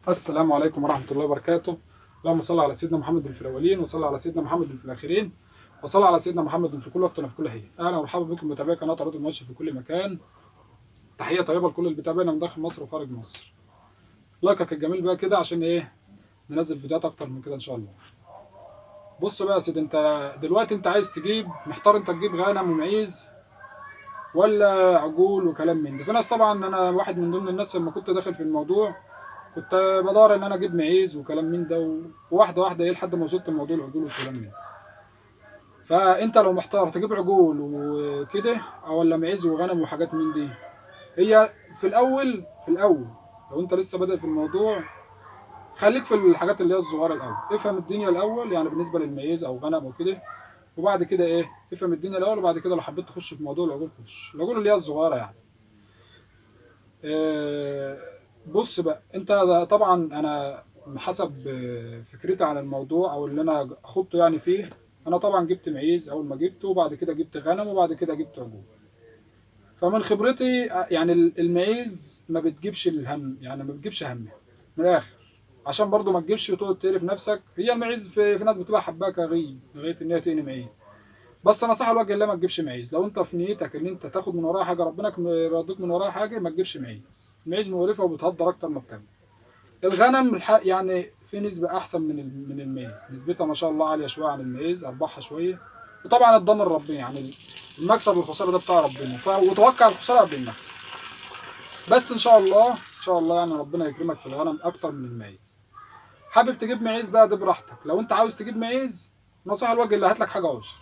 السلام عليكم ورحمة الله وبركاته. اللهم صل على سيدنا محمد في الأولين، وصل على سيدنا محمد في الآخرين، وصل على سيدنا محمد في كل وقت وفي كل حين. أهلا ومرحبا بكم متابعي قناة عروض المواشي في كل مكان. تحية طيبة لكل اللي بيتابعنا من داخل مصر وخارج مصر. لايكك الجميل بقى كده عشان إيه ننزل فيديوهات أكتر من كده إن شاء الله. بص بقى يا سيدي، أنت دلوقتي أنت عايز تجيب، محتار أنت تجيب غنم ومعيز ولا عجول وكلام من ده. في ناس طبعا، أنا واحد من ضمن الناس لما كنت داخل في الموضوع كنت بدور ان انا اجيب معيز وكلام من ده، وواحده واحده ايه لحد ما وصلت لموضوع العجول والكلام من ده. فانت لو محتار تجيب عجول وكده ولا معيز وغنم وحاجات من دي، هي في الاول لو انت لسه بادئ في الموضوع خليك في الحاجات اللي هي الصغيره الاول. افهم الدنيا الاول يعني بالنسبه للمعيز او غنم وكده، وبعد كده ايه افهم الدنيا الاول، وبعد كده لو حبيت تخش في موضوع العجول خش العجول اللي هي الصغيره يعني. بص بقى انت طبعا انا حسب فكرتي عن الموضوع او اللي انا خضته يعني فيه. انا طبعا جبت معيز اول ما جبته، وبعد كده جبت غنم، وبعد كده جبت عجول. فمن خبرتي يعني المعيز ما بتجيبش الهم، يعني ما بتجيبش هم من الاخر. عشان برضو ما تجيبش وتقعد تقرف نفسك. هي المعيز في ناس بتبقى حباها لغايه ان هي تقني معيز. بس نصيحه الوجه الله ما تجيبش معيز. لو انت في نيتك ان انت تاخد من وراها حاجه، ربنا يرضيك من وراها حاجه، ما تجيبش معيز. المعيز مقرفه وبتهدر اكتر ما بتعمل. الغنم يعني في نسبه احسن من المعيز، نسبتها ما شاء الله عاليه شويه عن المعيز، ارباحها شويه. وطبعا الضامن ربنا، يعني المكسب والخساره ده بتاع ربنا، وتوكل الخساره قبل المكسب. بس ان شاء الله ان شاء الله يعني ربنا يكرمك في الغنم اكتر من المعيز. حابب تجيب معيز بقى ده براحتك. لو انت عاوز تجيب معيز، نصيحه الوجه اللي هات لك حاجه عشر.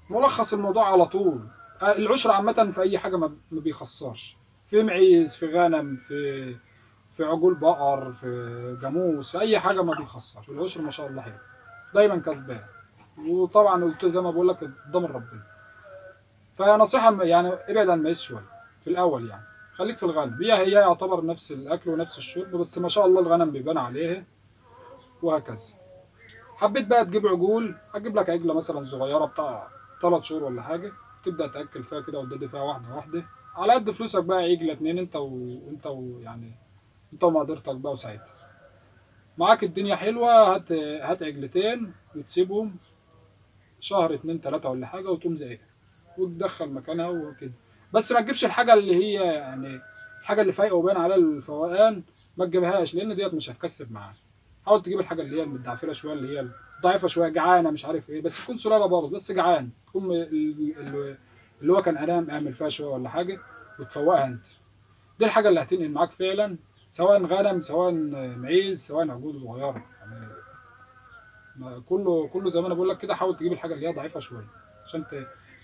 ملخص الموضوع على طول، العشر عامة في أي حاجة ما بيخسرش. في معيز، في غنم، في عجول بقر، في جاموس، في أي حاجة ما بيخسرش. العشر ما شاء الله حلو، دايما كسبان. وطبعا قلت زي ما بقول لك ضامن ربنا. فنصيحة يعني ابعد عن المعيز شوية في الأول، يعني خليك في الغنم. هي يعتبر نفس الأكل ونفس الشرب، بس ما شاء الله الغنم بيبان عليه وهكذا. حبيت بقى تجيب عجول، اجيب لك عجله مثلا صغيره بتاع 3 شهور ولا حاجه، تبدا تاكل فيها كده وتدي فيها واحده واحده على قد فلوسك بقى. عجله اتنين يعني انت ومقدرتك بقى. وساعتها معاك الدنيا حلوه، هات عجلتين وتسيبهم شهر اتنين تلاته ولا حاجه، وتقوم زيها وتدخل مكانها وكده. بس ما تجيبش الحاجه اللي هي يعني الحاجه اللي فايقه وباين عليها الفوقان، ما تجيبهاش لان ديت مش هتكسب معاك. حاول تجيب الحاجه اللي هي المتدعفره شويه، اللي هي ضعيفه شويه، جعانه مش عارف ايه، بس تكون سلاله برضه بس جعان، تكون اللي هو كان انام اعمل فيها شويه ولا حاجه وتفوقها انت. دي الحاجه اللي هتنقل معاك فعلا، سواء غنم سواء معيز سواء عجول صغيره يعني. كله زي ما انا بقول لك كده. حاول تجيب الحاجه اللي هي ضعيفه شويه عشان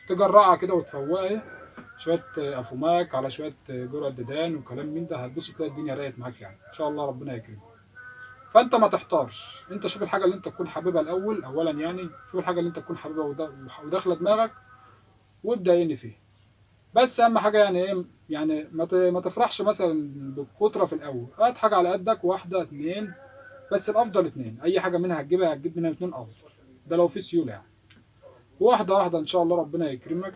تجرعها كده وتفوقها شويه افوماك على شويه جرعه ديدان وكلام من ده. هتبص تلاقي الدنيا راقت معاك يعني ان شاء الله، ربنا يكرمك. فانت ما تحتارش، انت شوف الحاجه اللي انت تكون حاببها الاول اولا. يعني شوف الحاجه اللي انت تكون حاببها وداخله دماغك، وابدا يعني فيها. بس اهم حاجه يعني ايه، يعني ما تفرحش مثلا بالكتره في الاول. هات حاجه على قدك، واحده اتنين، بس الافضل اتنين. اي حاجه منها هتجيب منها اتنين افضل، ده لو في سيوله يعني. واحده واحده ان شاء الله ربنا يكرمك،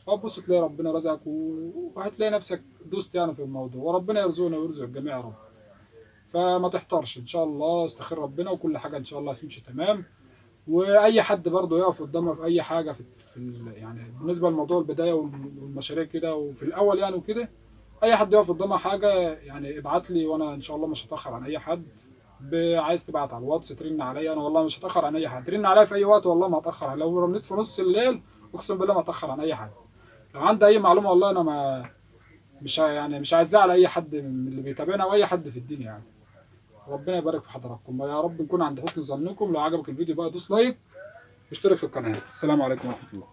هتبص تلاقي ربنا رزقك وهتلاقي نفسك دوست يعني في الموضوع، وربنا يرزقنا ويرزق الجميع يا رب. فما تحتارش ان شاء الله، استخير ربنا وكل حاجه ان شاء الله هتمشي تمام. واي حد برضه يقف قدامنا في اي حاجه يعني بالنسبه لموضوع البدايه والمشاريع كده وفي الاول يعني وكده. اي حد يقف قدامها حاجه يعني ابعت لي، وانا ان شاء الله مش هتاخر عن اي حد. عايز تبعت على الواتس ترن عليا، انا والله مش هتاخر عن اي حد. ترن عليا في اي وقت والله ما هتاخر. لو رنيت في نص الليل اقسم بالله ما هتاخر عن اي حد. لو عندي اي معلومه والله انا ما يعني مش عايز ازعل اي حد من اللي بيتابعنا او اي حد في الدنيا يعني. ربنا يبارك في حضراتكم يا رب، نكون عند حسن ظنكم. لو عجبك الفيديو بقى دوس لايك واشترك في القناه. السلام عليكم ورحمه الله.